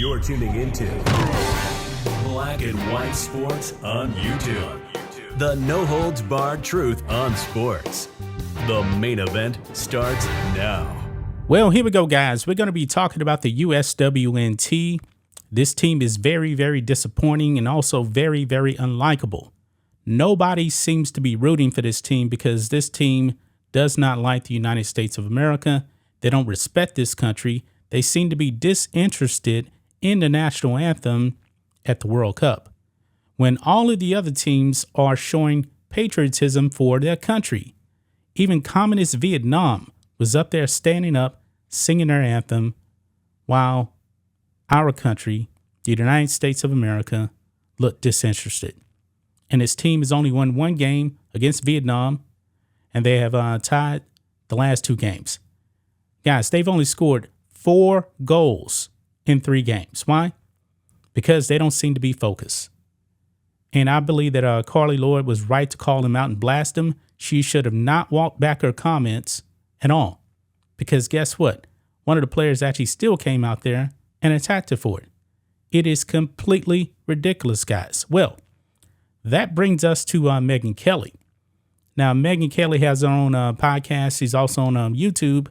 You're tuning into Black and White Sports on YouTube. The no-holds-barred truth on sports. The main event starts now. Well, here we go, guys. We're going to be talking about the USWNT. This team is very, very disappointing and also very, very unlikable. Nobody seems to be rooting for this team because this team does not like the United States of America. They don't respect this country. They seem to be disinterested in the national anthem at the World Cup, when all of the other teams are showing patriotism for their country. Even communist Vietnam was up there standing up, singing their anthem, while our country, the United States of America, looked disinterested. And this team has only won one game against Vietnam, and they have tied the last two games. Guys, they've only scored 4 goals in 3 games. Why? Because they don't seem to be focused. And I believe that Carly Lloyd was right to call him out and blast him. She should have not walked back her comments at all. Because guess what? One of the players actually still came out there and attacked her for it. It is completely ridiculous, guys. Well, that brings us to Megyn Kelly. Now, Megyn Kelly has her own podcast. She's also on YouTube.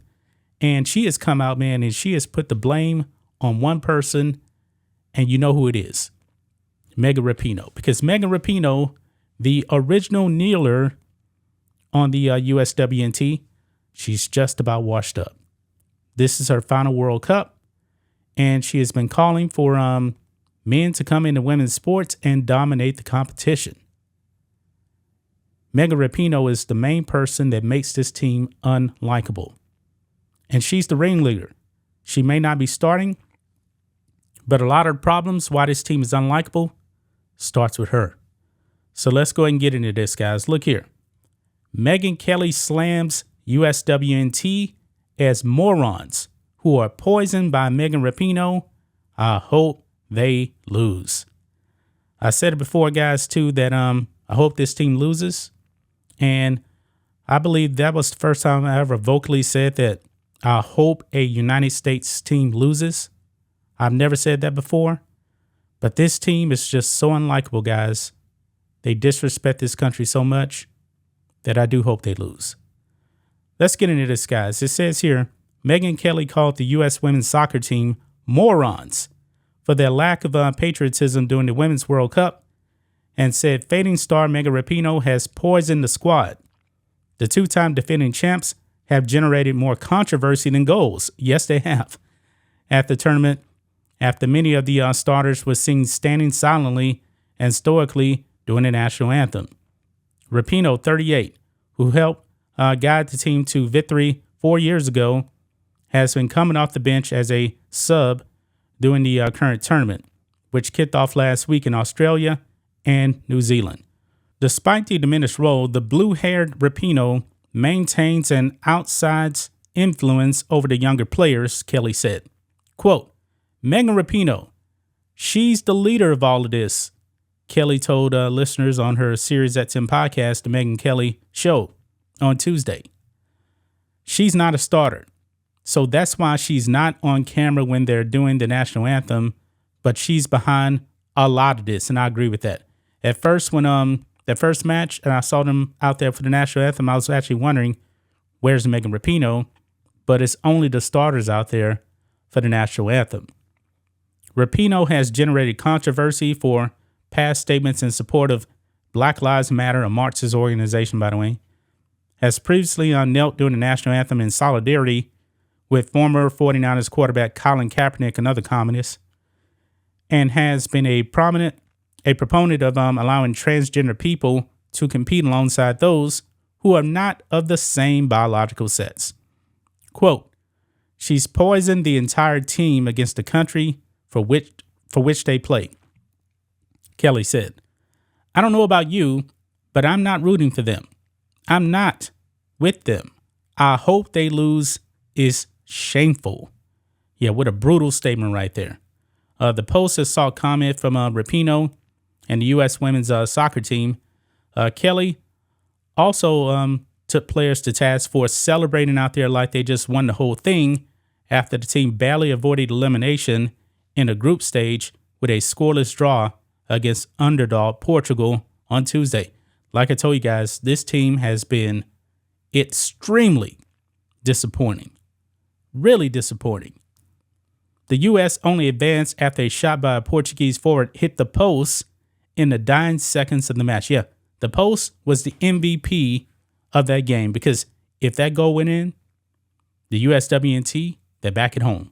And she has come out, man, and she has put the blame on one person. And you know who it is. Megyn Rapinoe. Because Megyn Rapinoe, the original kneeler on the USWNT, she's just about washed up. This is her final World Cup. And she has been calling for men to come into women's sports and dominate the competition. Megyn Rapinoe is the main person that makes this team unlikable. And she's the ringleader. She may not be starting, but a lot of the problems why this team is unlikable starts with her. So let's go ahead and get into this, guys. Look here. Megyn Kelly slams USWNT as morons who are poisoned by Megyn Rapinoe. I hope they lose. I said it before, guys, too, that I hope this team loses. And I believe that was the first time I ever vocally said that I hope a United States team loses. I've never said that before. But this team is just so unlikable, guys. They disrespect this country so much that I do hope they lose. Let's get into this, guys. It says here, Megyn Kelly called the U.S. women's soccer team morons for their lack of patriotism during the Women's World Cup and said fading star Megyn Rapinoe has poisoned the squad. The two-time defending champs have generated more controversy than goals. Yes, they have. At the tournament, after many of the starters were seen standing silently and stoically during the national anthem. Rapinoe, 38, who helped guide the team to victory 4 years ago, has been coming off the bench as a sub during the current tournament, which kicked off last week in Australia and New Zealand. Despite the diminished role, the blue-haired Rapinoe maintains an outside's influence over the younger players, Kelly said. Quote, Megyn Rapinoe, she's the leader of all of this, Kelly told listeners on her Sirius XM podcast, The Megyn Kelly Show, on Tuesday. She's not a starter, so that's why she's not on camera when they're doing the national anthem, but she's behind a lot of this, and I agree with that. At first, when that first match, and I saw them out there for the national anthem, I was actually wondering, where's Megyn Rapinoe? But it's only the starters out there for the national anthem. Rapinoe has generated controversy for past statements in support of Black Lives Matter, a Marxist organization, by the way, has previously knelt during the national anthem in solidarity with former 49ers quarterback Colin Kaepernick and other communists, and has been a proponent of allowing transgender people to compete alongside those who are not of the same biological sex. Quote, she's poisoned the entire team against the country for which they play, Kelly said. I don't know about you, but I'm not rooting for them. I'm not with them. I hope they lose is shameful. Yeah, what a brutal statement right there. The post has saw comment from Rapinoe and the U.S. women's soccer team. Kelly also took players to task for celebrating out there like they just won the whole thing after the team barely avoided elimination in a group stage with a scoreless draw against underdog Portugal on Tuesday. Like I told you guys, this team has been extremely disappointing. Really disappointing. The U.S. only advanced after a shot by a Portuguese forward hit the post in the dying seconds of the match. Yeah, the post was the MVP of that game because if that goal went in, the USWNT, they're back at home.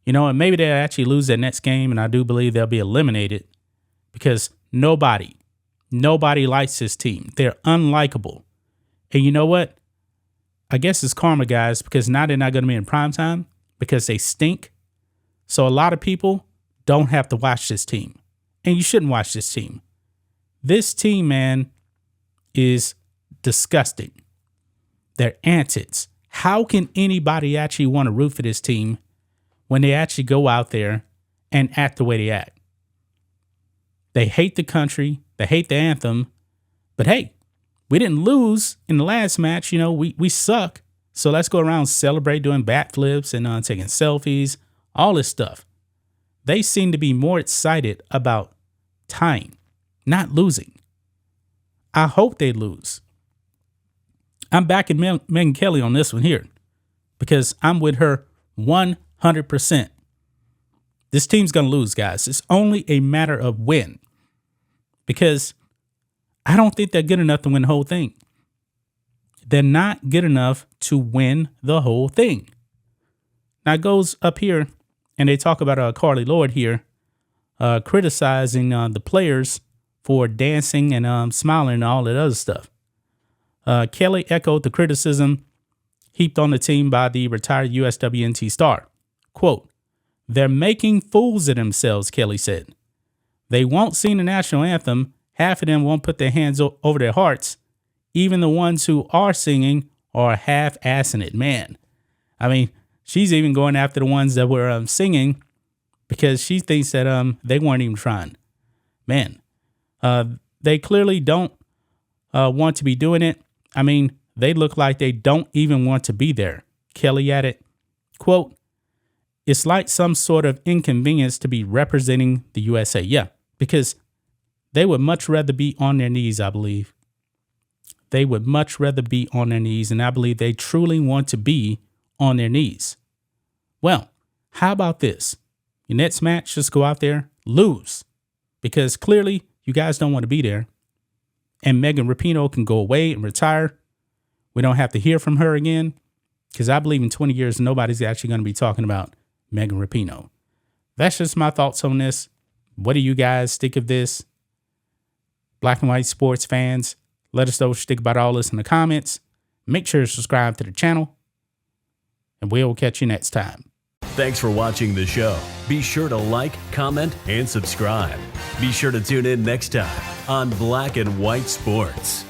You know, and maybe they'll actually lose their next game, and I do believe they'll be eliminated because nobody likes this team. They're unlikable. And you know what? I guess it's karma, guys, because now they're not going to be in primetime because they stink. So a lot of people don't have to watch this team. And you shouldn't watch this team. This team, man, is disgusting. They're antics. How can anybody actually want to root for this team when they actually go out there and act the way they act? They hate the country. They hate the anthem. But hey, we didn't lose in the last match. You know, we suck. So let's go around celebrate doing backflips and taking selfies, all this stuff. They seem to be more excited about tying, not losing. I hope they lose. I'm backing Megyn Kelly on this one here because I'm with her 100%. This team's going to lose, guys. It's only a matter of when because I don't think they're good enough to win the whole thing. They're not good enough to win the whole thing. Now it goes up here and they talk about Carly Lloyd here criticizing the players for dancing and smiling and all that other stuff. Kelly echoed the criticism heaped on the team by the retired USWNT star. Quote, "They're making fools of themselves," Kelly said. "They won't sing the national anthem. Half of them won't put their hands over their hearts. Even the ones who are singing are half-assing it." Man, I mean, she's even going after the ones that were singing because she thinks that they weren't even trying. Man, they clearly don't want to be doing it. I mean, they look like they don't even want to be there. Kelly added, quote, "It's like some sort of inconvenience to be representing the USA." Yeah, because they would much rather be on their knees, I believe. They would much rather be on their knees, and I believe they truly want to be on their knees. Well, how about this? Your next match, just go out there, lose, because clearly you guys don't want to be there. And Megyn Rapinoe can go away and retire. We don't have to hear from her again, because I believe in 20 years, nobody's actually going to be talking about Megyn Rapinoe. That's just my thoughts on this. What do you guys think of this? Black and white sports fans, let us know what you think about all this in the comments. Make sure to subscribe to the channel, and we'll catch you next time. Thanks for watching the show. Be sure to like, comment, and subscribe. Be sure to tune in next time on Black and White Sports.